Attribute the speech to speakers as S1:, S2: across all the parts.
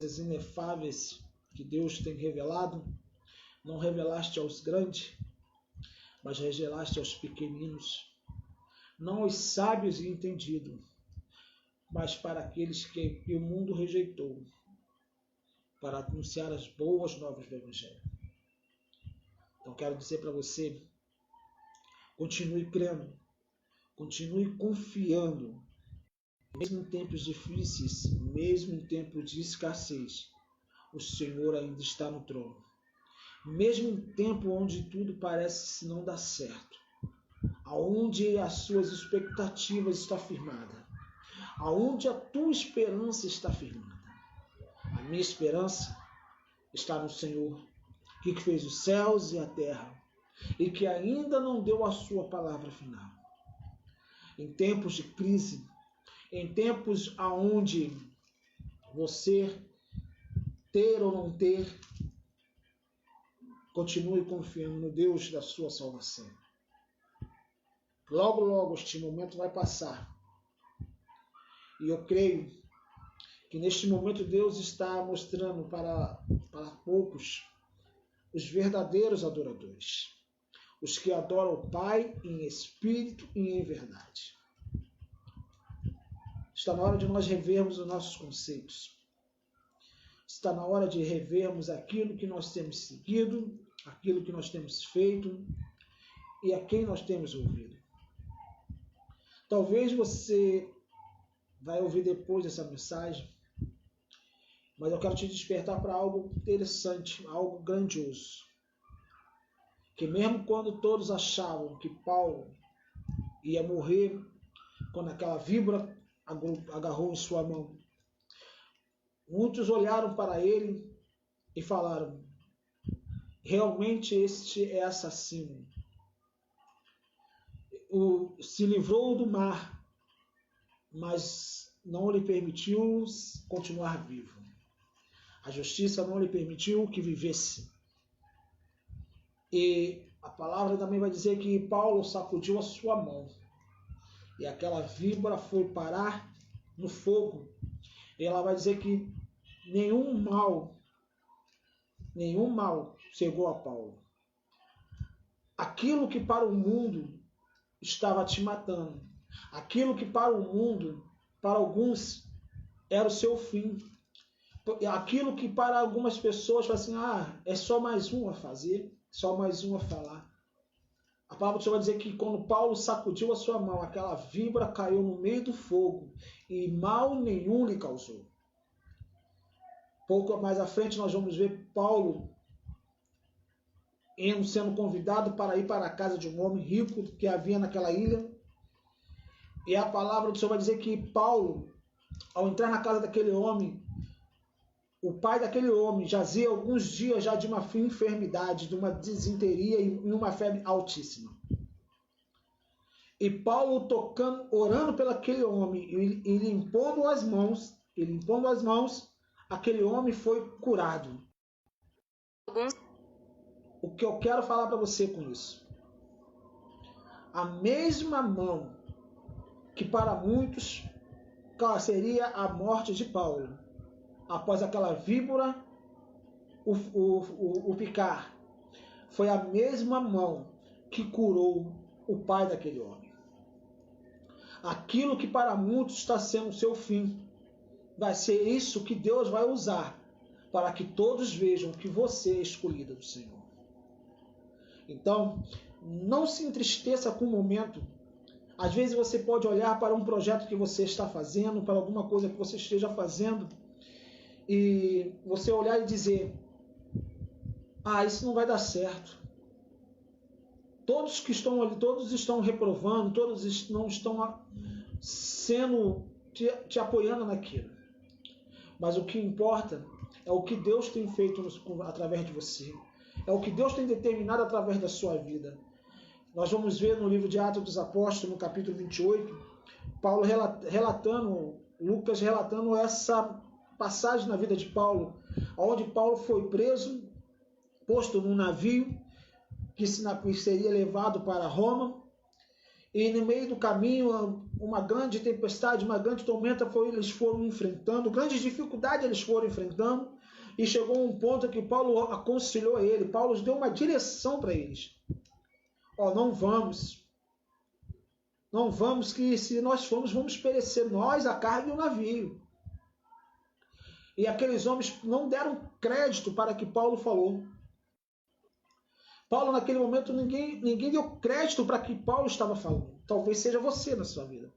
S1: inefáveis que Deus tem revelado, não revelaste aos grandes, mas revelaste aos pequeninos, não aos sábios e entendidos, mas para aqueles que o mundo rejeitou, para anunciar as boas novas do Evangelho. Então quero dizer para você, continue crendo, continue confiando, mesmo em tempos difíceis, mesmo em tempos de escassez, o Senhor ainda está no trono. Mesmo em tempo onde tudo parece não dar certo, aonde as suas expectativas estão firmadas, aonde a tua esperança está firmada. A minha esperança está no Senhor, que fez os céus e a terra, e que ainda não deu a sua palavra final. Em tempos de crise, em tempos aonde você ter ou não ter, continue confiando no Deus da sua salvação. Logo, logo este momento vai passar. E eu creio que neste momento Deus está mostrando para poucos os verdadeiros adoradores. Os que adoram o Pai em espírito e em verdade. Está na hora de nós revermos os nossos conceitos. Está na hora de revermos aquilo que nós temos seguido, aquilo que nós temos feito e a quem nós temos ouvido. Talvez você vai ouvir depois dessa mensagem, mas eu quero te despertar para algo interessante, algo grandioso. Que mesmo quando todos achavam que Paulo ia morrer, quando aquela víbora agarrou em sua mão, muitos olharam para ele e falaram: realmente este é assassino. Se livrou do mar, mas não lhe permitiu continuar vivo. A justiça não lhe permitiu que vivesse. E a palavra também vai dizer que Paulo sacudiu a sua mão. E aquela víbora foi parar no fogo. E ela vai dizer que nenhum mal chegou a Paulo. Aquilo que para o mundo estava te matando, aquilo que para o mundo, para alguns, era o seu fim, aquilo que para algumas pessoas fala assim, é só mais um a fazer, só mais um a falar. A palavra do Senhor vai dizer que quando Paulo sacudiu a sua mão, aquela víbora caiu no meio do fogo e mal nenhum lhe causou. Pouco mais à frente nós vamos ver Paulo sendo convidado para ir para a casa de um homem rico que havia naquela ilha. E a palavra do Senhor vai dizer que Paulo, ao entrar na casa daquele homem, o pai daquele homem jazia alguns dias já de uma enfermidade, de uma disenteria e uma febre altíssima. E Paulo orando pelo aquele homem e lhe impondo as mãos, aquele homem foi curado. O que eu quero falar para você com isso? A mesma mão que para muitos seria a morte de Paulo, após aquela víbora o picar, foi a mesma mão que curou o pai daquele homem. Aquilo que para muitos está sendo o seu fim, vai ser isso que Deus vai usar para que todos vejam que você é escolhida do Senhor. Então, não se entristeça com o momento. Às vezes você pode olhar para um projeto que você está fazendo, para alguma coisa que você esteja fazendo, e você olhar e dizer: isso não vai dar certo. Todos estão reprovando, todos não estão te apoiando naquilo. Mas o que importa é o que Deus tem feito através de você. É o que Deus tem determinado através da sua vida. Nós vamos ver no livro de Atos dos Apóstolos, no capítulo 28, Lucas relatando essa passagem na vida de Paulo, onde Paulo foi preso, posto num navio que seria levado para Roma, e no meio do caminho uma grande tempestade, uma grande tormenta eles foram enfrentando, grandes dificuldades eles foram enfrentando, e chegou um ponto que Paulo aconselhou a ele, Paulo deu uma direção para eles. Não vamos, que se nós formos, vamos perecer, nós, a carga e o navio. E aqueles homens não deram crédito para o que Paulo falou. Paulo, naquele momento, ninguém deu crédito para o que Paulo estava falando. Talvez seja você na sua vida.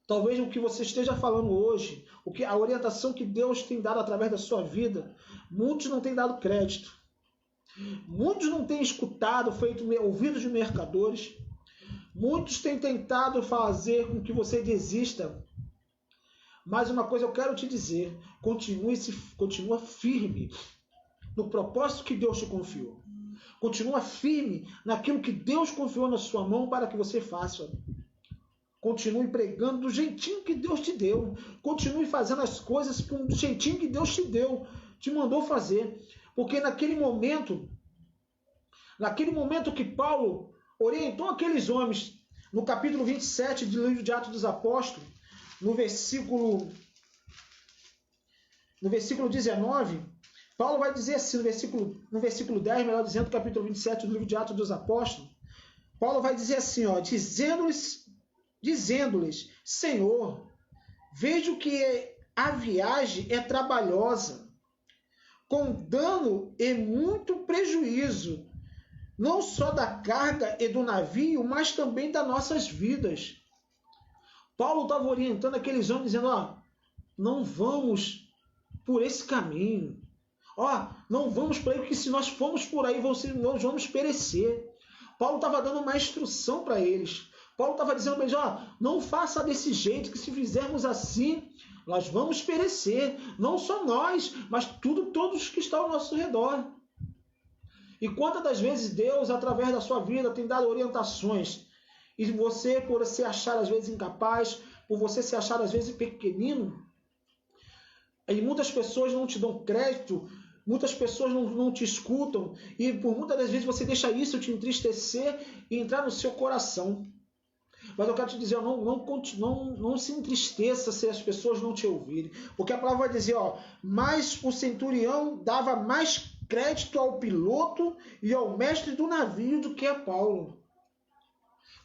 S1: Talvez o que você esteja falando hoje, a orientação que Deus tem dado através da sua vida, muitos não têm dado crédito. Muitos não têm escutado, feito ouvidos de mercadores. Muitos têm tentado fazer com que você desista. Mas uma coisa eu quero te dizer, continua firme no propósito que Deus te confiou. Continua firme naquilo que Deus confiou na sua mão para que você faça. Continue pregando do jeitinho que Deus te deu. Continue fazendo as coisas do jeitinho que Deus te deu, te mandou fazer. Porque naquele momento que Paulo orientou aqueles homens, no capítulo 27 do livro de Atos dos Apóstolos, no versículo 19, Paulo vai dizer assim, no versículo 10, melhor dizendo, capítulo 27 do livro de Atos dos Apóstolos, Paulo vai dizer assim, dizendo-lhes, Senhor, vejo que a viagem é trabalhosa, com dano e muito prejuízo, não só da carga e do navio, mas também das nossas vidas. Paulo estava orientando aqueles homens, dizendo, não vamos por esse caminho. Não vamos por aí, porque se nós formos por aí, nós vamos perecer. Paulo estava dando uma instrução para eles. Paulo estava dizendo para eles, não faça desse jeito, que se fizermos assim, nós vamos perecer. Não só nós, mas todos que estão ao nosso redor. E quantas das vezes Deus, através da sua vida, tem dado orientações, e você, por se achar às vezes incapaz, por você se achar às vezes pequenino, e muitas pessoas não te dão crédito, muitas pessoas não te escutam, e por muitas das vezes você deixa isso te entristecer e entrar no seu coração. Mas eu quero te dizer, não se entristeça se as pessoas não te ouvirem, porque a palavra vai dizer, mas o centurião dava mais crédito ao piloto e ao mestre do navio do que a Paulo.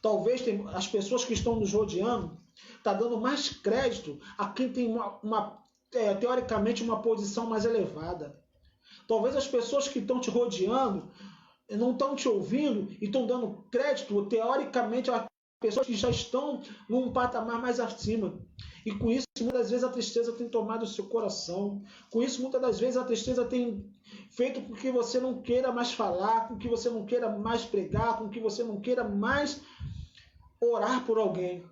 S1: Talvez as pessoas que estão nos rodeando estão dando mais crédito a quem tem teoricamente uma posição mais elevada. Talvez as pessoas que estão te rodeando não estão te ouvindo e estão dando crédito teoricamente a pessoas que já estão num patamar mais acima. E com isso, muitas vezes, a tristeza tem tomado o seu coração. Com isso, muitas das vezes, a tristeza tem feito com que você não queira mais falar, com que você não queira mais pregar, com que você não queira mais orar por alguém.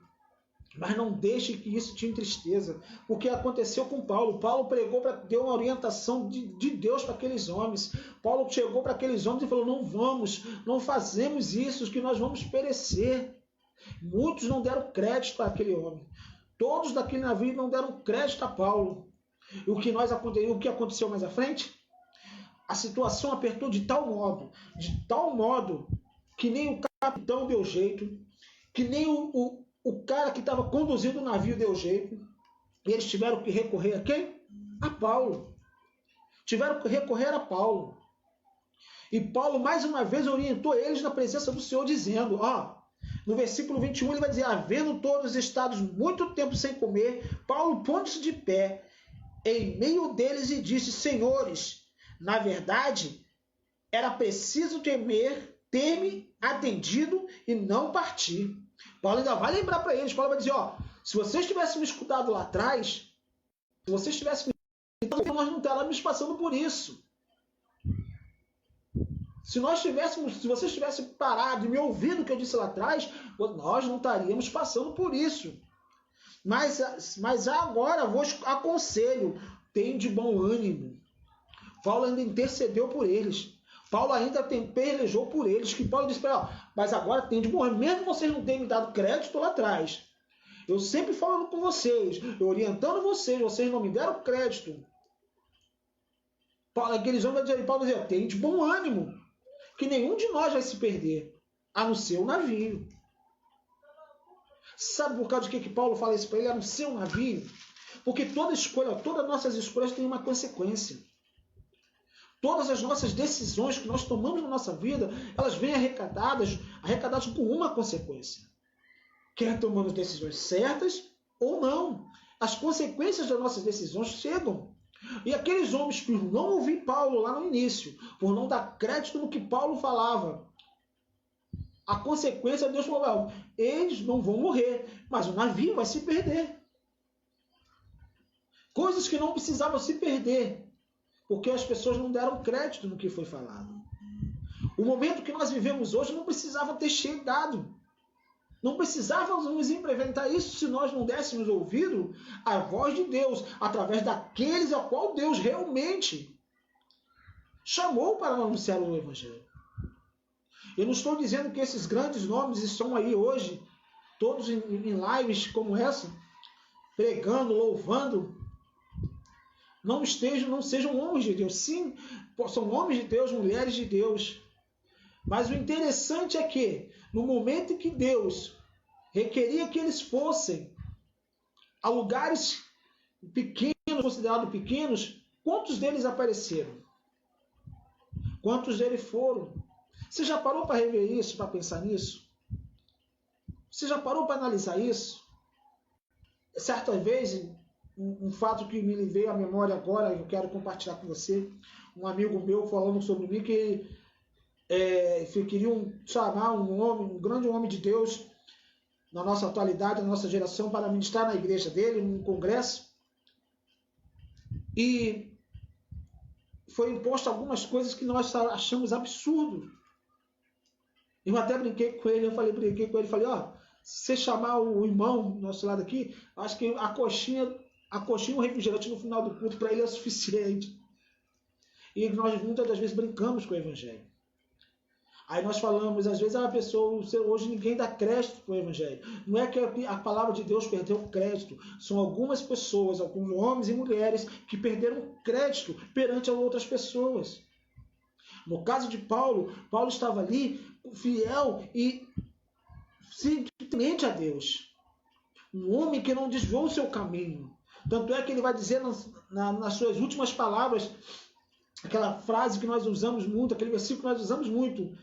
S1: Mas não deixe que isso te entristeça, porque aconteceu com Paulo. Paulo pregou, deu uma orientação de Deus para aqueles homens. Paulo chegou para aqueles homens e falou, não fazemos isso, que nós vamos perecer. Muitos não deram crédito àquele homem. Todos daquele navio não deram crédito a Paulo. E o que aconteceu mais à frente? A situação apertou de tal modo, que nem o capitão deu jeito, que nem o cara que estava conduzindo o navio deu jeito. E eles tiveram que recorrer a quem? A Paulo. Tiveram que recorrer a Paulo. E Paulo, mais uma vez, orientou eles na presença do Senhor, dizendo, no versículo 21, ele vai dizer, havendo todos estados muito tempo sem comer, Paulo pôs-se de pé em meio deles e disse, senhores, na verdade, era preciso ter-me atendido e não partir. Paulo ainda vai lembrar para eles, Paulo vai dizer, se vocês tivessem me escutado lá atrás, se vocês tivessem me escutado, nós não estaríamos passando por isso. Se vocês tivessem parado e me ouvido o que eu disse lá atrás, nós não estaríamos passando por isso. Mas agora vos aconselho, tenham de bom ânimo. Paulo ainda intercedeu por eles. Paulo ainda pelejou por eles. Que Paulo disse para eles, mas agora tem de bom ânimo. Mesmo vocês não terem me dado crédito lá atrás. Eu sempre falando com vocês, eu orientando vocês não me deram crédito. Aqueles homens, Paulo dizia, tem de bom ânimo. Que nenhum de nós vai se perder, a não ser o navio. Sabe por causa de que Paulo fala isso para ele? Era no seu navio. Porque toda escolha, todas as nossas escolhas têm uma consequência. Todas as nossas decisões que nós tomamos na nossa vida, elas vêm arrecadadas com uma consequência. Quer tomamos decisões certas ou não. As consequências das nossas decisões chegam. E aqueles homens que não ouviram Paulo lá no início, por não dar crédito no que Paulo falava, a consequência, Deus falou, eles não vão morrer, mas o navio vai se perder. Coisas que não precisavam se perder, porque as pessoas não deram crédito no que foi falado. O momento que nós vivemos hoje não precisava ter chegado. Não precisávamos nos implementar isso se nós não dessemos ouvido à voz de Deus, através daqueles ao qual Deus realmente chamou para anunciar o Evangelho. Eu não estou dizendo que esses grandes nomes estão aí hoje, todos em lives como essa, pregando, louvando, não sejam homens de Deus. Sim, são homens de Deus, mulheres de Deus. Mas o interessante é que, no momento em que Deus requeria que eles fossem a lugares pequenos, considerados pequenos, quantos deles apareceram? Quantos deles foram? Você já parou para rever isso, para pensar nisso? Você já parou para analisar isso? Certa vez, um fato que me veio à memória agora, eu quero compartilhar com você, um amigo meu falando sobre mim que queriam chamar um grande homem de Deus na nossa atualidade, na nossa geração, para ministrar na igreja dele, num congresso. E foi imposto algumas coisas que nós achamos absurdo. Eu até brinquei com ele, falei, se você chamar o irmão do nosso lado aqui, acho que a coxinha e o refrigerante no final do culto para ele é suficiente. E nós muitas das vezes brincamos com o Evangelho. Aí nós falamos, às vezes a pessoa, hoje ninguém dá crédito para o Evangelho. Não é que a palavra de Deus perdeu crédito. São algumas pessoas, alguns homens e mulheres que perderam crédito perante as outras pessoas. No caso de Paulo, Paulo estava ali fiel e simplesmente a Deus. Um homem que não desviou o seu caminho. Tanto é que ele vai dizer nas suas últimas palavras, aquela frase que nós usamos muito, aquele versículo que nós usamos muito: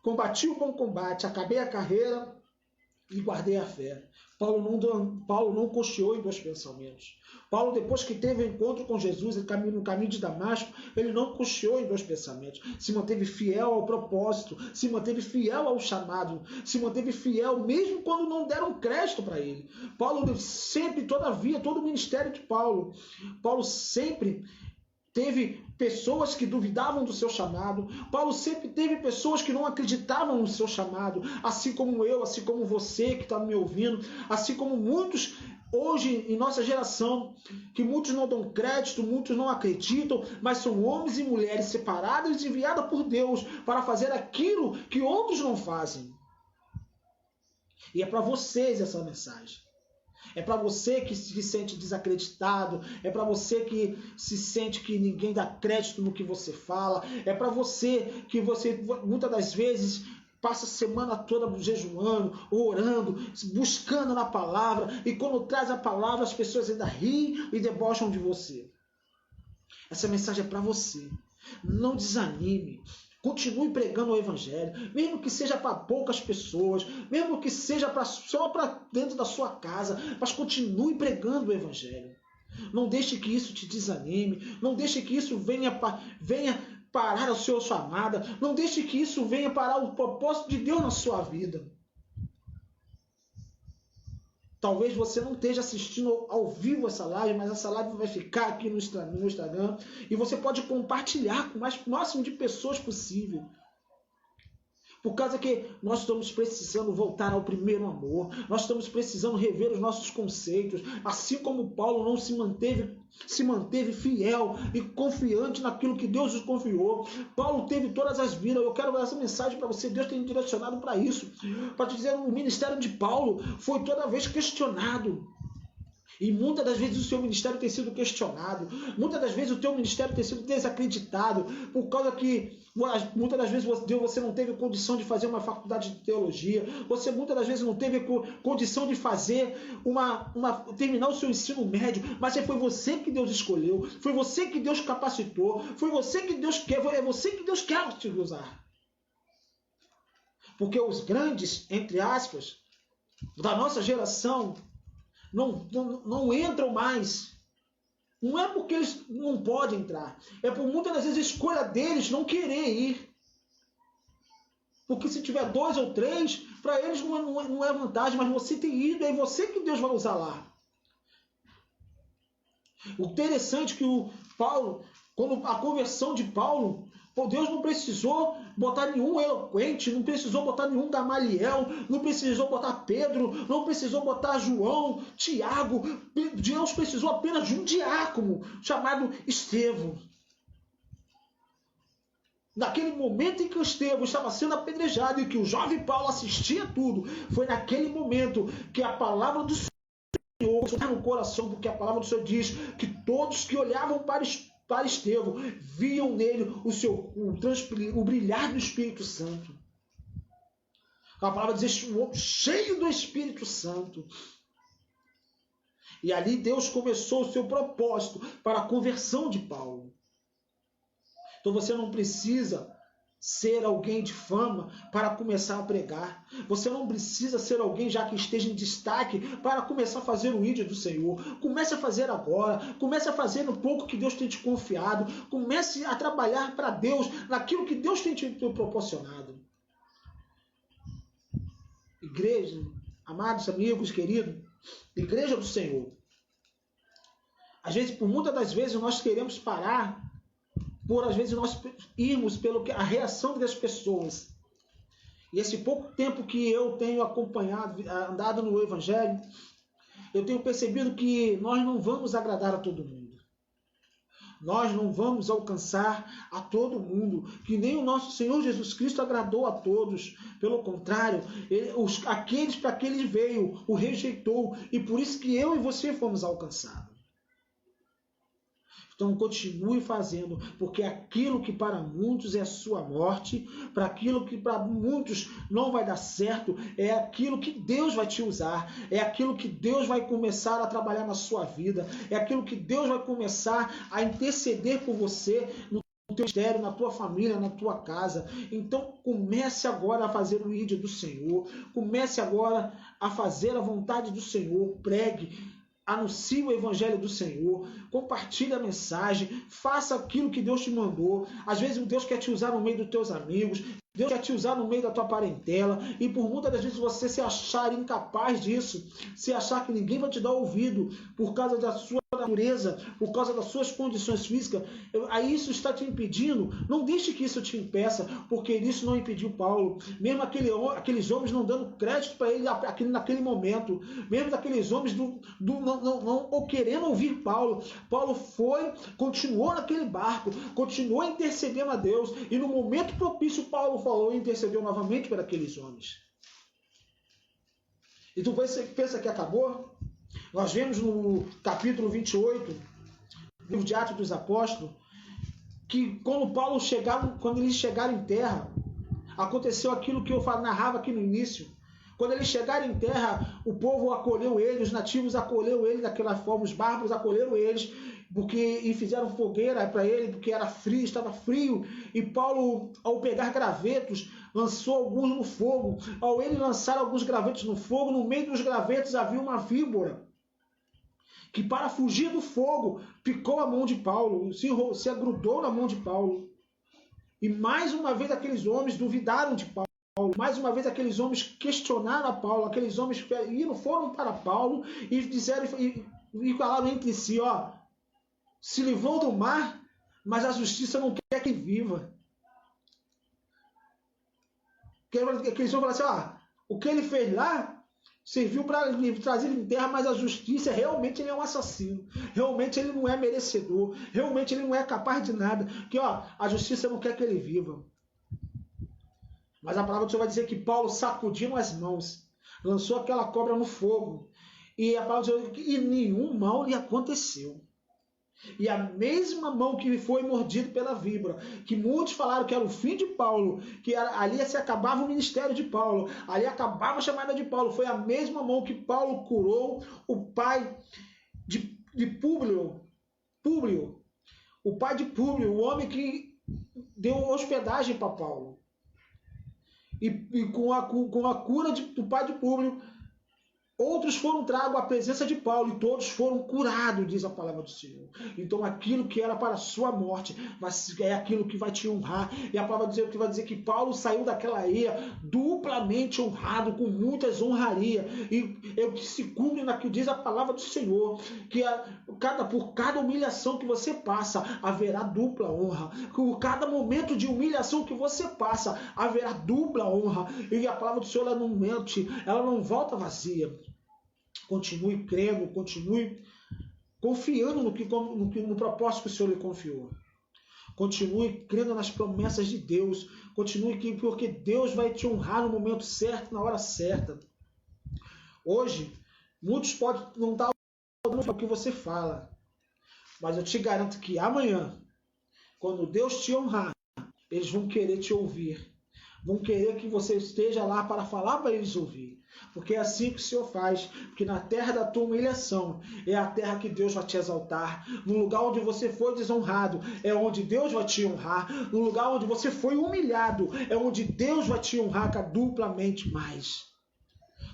S1: combati o bom combate, acabei a carreira e guardei a fé. Paulo não cocheou em dois pensamentos. Paulo, depois que teve o encontro com Jesus no caminho de Damasco, ele não cocheou em dois pensamentos. Se manteve fiel ao propósito, se manteve fiel ao chamado, se manteve fiel mesmo quando não deram crédito para ele. Paulo sempre, todavia, todo o ministério de Paulo sempre teve pessoas que duvidavam do seu chamado. Paulo sempre teve pessoas que não acreditavam no seu chamado, assim como eu, assim como você que está me ouvindo, assim como muitos hoje em nossa geração, que muitos não dão crédito, muitos não acreditam, mas são homens e mulheres separados e enviados por Deus para fazer aquilo que outros não fazem. E é para vocês essa mensagem. É para você que se sente desacreditado, é para você que se sente que ninguém dá crédito no que você fala, é para você que muitas das vezes passa a semana toda jejuando, orando, buscando na palavra, e quando traz a palavra as pessoas ainda riem e debocham de você. Essa mensagem é para você. Não desanime. Continue pregando o Evangelho, mesmo que seja para poucas pessoas, mesmo que seja só para dentro da sua casa, mas continue pregando o Evangelho. Não deixe que isso te desanime, não deixe que isso venha parar a sua chamada, não deixe que isso venha parar o propósito de Deus na sua vida. Talvez você não esteja assistindo ao vivo essa live, mas essa live vai ficar aqui no Instagram e você pode compartilhar com o mais máximo de pessoas possível. Por causa que nós estamos precisando voltar ao primeiro amor, nós estamos precisando rever os nossos conceitos, assim como Paulo não se manteve fiel e confiante naquilo que Deus nos confiou. Paulo teve todas as vidas. Eu quero dar essa mensagem para você. Deus tem direcionado para isso, para te dizer, o ministério de Paulo foi toda vez questionado. E muitas das vezes o seu ministério tem sido questionado, muitas das vezes o teu ministério tem sido desacreditado, por causa que muitas das vezes você não teve condição de fazer uma faculdade de teologia, você muitas das vezes não teve condição de fazer terminar o seu ensino médio, mas foi você que Deus escolheu, foi você que Deus capacitou, foi você que Deus quer, é você que Deus quer te usar. Porque os grandes, entre aspas, da nossa geração, não entram mais. Não é porque eles não podem entrar. É por muitas das vezes a escolha deles não querer ir. Porque se tiver 2 ou 3, para eles não é vantagem, mas você tem ido, é você que Deus vai usar lá. O interessante é que o Paulo, quando a conversão de Paulo, Deus não precisou botar nenhum eloquente, não precisou botar nenhum Gamaliel, não precisou botar Pedro, não precisou botar João, Tiago. Deus precisou apenas de um diácono chamado Estevão. Naquele momento em que o Estevão estava sendo apedrejado e que o jovem Paulo assistia tudo, foi naquele momento que a palavra do Senhor no coração, porque a palavra do Senhor diz que todos que olhavam para Estevão viam nele o brilhar do Espírito Santo. A palavra diz um homem cheio do Espírito Santo. E ali Deus começou o seu propósito para a conversão de Paulo. Então você não precisa ser alguém de fama para começar a pregar. Você não precisa ser alguém já que esteja em destaque para começar a fazer o ídolo do Senhor. Comece a fazer agora. Comece a fazer no pouco que Deus tem te confiado. Comece a trabalhar para Deus naquilo que Deus tem te proporcionado. Igreja, amados amigos, queridos, igreja do Senhor. Às vezes, por muitas das vezes, nós queremos parar por às vezes nós irmos pelo que a reação das pessoas. E esse pouco tempo que eu tenho acompanhado, andado no Evangelho, eu tenho percebido que nós não vamos agradar a todo mundo. Nós não vamos alcançar a todo mundo, que nem o nosso Senhor Jesus Cristo agradou a todos. Pelo contrário, aqueles para que ele veio, o rejeitou, e por isso que eu e você fomos alcançados. Então continue fazendo, porque aquilo que para muitos é sua morte, para aquilo que para muitos não vai dar certo, é aquilo que Deus vai te usar, é aquilo que Deus vai começar a trabalhar na sua vida, é aquilo que Deus vai começar a interceder por você no teu ministério, na tua família, na tua casa. Então comece agora a fazer o ídolo do Senhor, comece agora a fazer a vontade do Senhor, pregue, anuncie o Evangelho do Senhor, compartilhe a mensagem, faça aquilo que Deus te mandou. Às vezes Deus quer te usar no meio dos teus amigos, Deus quer te usar no meio da tua parentela, e por muitas das vezes você se achar incapaz disso, se achar que ninguém vai te dar ouvido por causa da sua natureza, por causa das suas condições físicas, aí isso está te impedindo. Não deixe que isso te impeça, porque isso não impediu Paulo. Mesmo aqueles homens não dando crédito para ele naquele momento, mesmo aqueles homens não querendo ouvir Paulo, Paulo continuou naquele barco, continuou intercedendo a Deus, e no momento propício Paulo falou e intercedeu novamente para aqueles homens. E tu pensa que acabou? Nós vemos no capítulo 28, livro de Atos dos Apóstolos, que quando eles chegaram em terra, aconteceu aquilo que eu narrava aqui no início. Quando eles chegaram em terra, o povo acolheu eles, os nativos acolheram eles daquela forma, os bárbaros acolheram eles, e fizeram fogueira para ele, porque era frio, estava frio. E Paulo, ao pegar gravetos, lançou alguns no fogo. Ao ele lançar alguns gravetos no fogo, no meio dos gravetos havia uma víbora, que para fugir do fogo, picou a mão de Paulo, se agrudou na mão de Paulo. E mais uma vez aqueles homens duvidaram de Paulo. Mais uma vez aqueles homens questionaram a Paulo, aqueles homens foram para Paulo e disseram e falaram entre si, se livrou do mar, mas a justiça não quer que viva. Aqueles homens falaram assim, o que ele fez lá serviu para trazer ele em terra, mas a justiça, realmente ele é um assassino, realmente ele não é merecedor, realmente ele não é capaz de nada, que a justiça não quer que ele viva. Mas a palavra do Senhor vai dizer que Paulo, sacudindo as mãos, lançou aquela cobra no fogo, E a palavra diz que nenhum mal lhe aconteceu. E a mesma mão que foi mordido pela víbora, que muitos falaram que era o fim de Paulo, que ali se acabava o ministério de Paulo, ali acabava a chamada de Paulo, foi a mesma mão que Paulo curou o pai de Públio, o pai de Públio, o homem que deu hospedagem para Paulo. E com a cura do pai de Públio, outros foram tragos à presença de Paulo e todos foram curados, diz a palavra do Senhor. Então aquilo que era para a sua morte, mas é aquilo que vai te honrar. E a palavra que vai dizer que Paulo saiu daquela ilha duplamente honrado, com muitas honrarias. E é o que se cumpre naquilo que diz a palavra do Senhor, que por cada humilhação que você passa, haverá dupla honra. Por cada momento de humilhação que você passa, haverá dupla honra. E a palavra do Senhor, ela não mente, ela não volta vazia. Continue crendo, continue confiando no propósito que o Senhor lhe confiou. Continue crendo nas promessas de Deus. Continue porque Deus vai te honrar no momento certo, na hora certa. Hoje, muitos podem não estar ouvindo o que você fala, mas eu te garanto que amanhã, quando Deus te honrar, eles vão querer te ouvir. Vão querer que você esteja lá para falar para eles ouvir. Porque é assim que o Senhor faz. Porque na terra da tua humilhação é a terra que Deus vai te exaltar. No lugar onde você foi desonrado é onde Deus vai te honrar. No lugar onde você foi humilhado é onde Deus vai te honrar duplamente mais.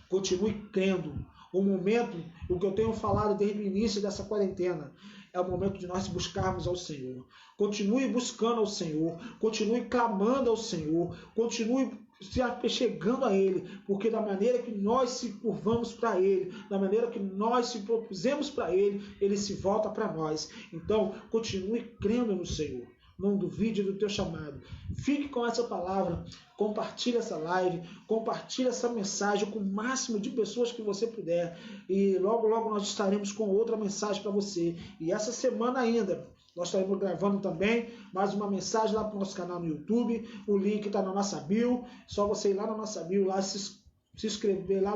S1: Continue crendo. O momento, o que eu tenho falado desde o início dessa quarentena, é o momento de nós buscarmos ao Senhor. Continue buscando ao Senhor. Continue clamando ao Senhor. Continue se apegando a Ele, porque da maneira que nós se curvamos para Ele, da maneira que nós se propusemos para Ele, Ele se volta para nós. Então, continue crendo no Senhor. Não duvide do teu chamado. Fique com essa palavra, compartilhe essa live, compartilhe essa mensagem com o máximo de pessoas que você puder. E logo, logo nós estaremos com outra mensagem para você. E essa semana ainda, nós estaremos gravando também mais uma mensagem lá para o nosso canal no YouTube. O link está na nossa bio. Só você ir lá na nossa bio, lá se inscrever lá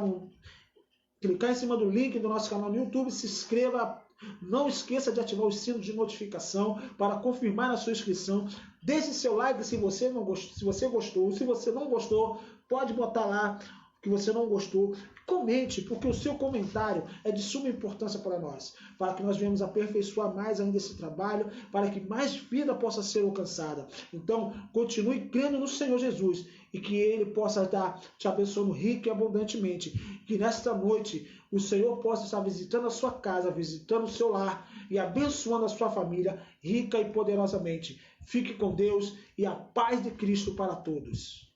S1: clicar em cima do link do nosso canal no YouTube, se inscreva. Não esqueça de ativar o sino de notificação para confirmar a sua inscrição. Deixe seu like se você gostou. Se você não gostou, pode botar lá que você não gostou. Comente, porque o seu comentário é de suma importância para nós, para que nós venhamos aperfeiçoar mais ainda esse trabalho, para que mais vida possa ser alcançada. Então, continue crendo no Senhor Jesus e que Ele possa estar te abençoando rico e abundantemente. Que nesta noite o Senhor possa estar visitando a sua casa, visitando o seu lar e abençoando a sua família rica e poderosamente. Fique com Deus e a paz de Cristo para todos.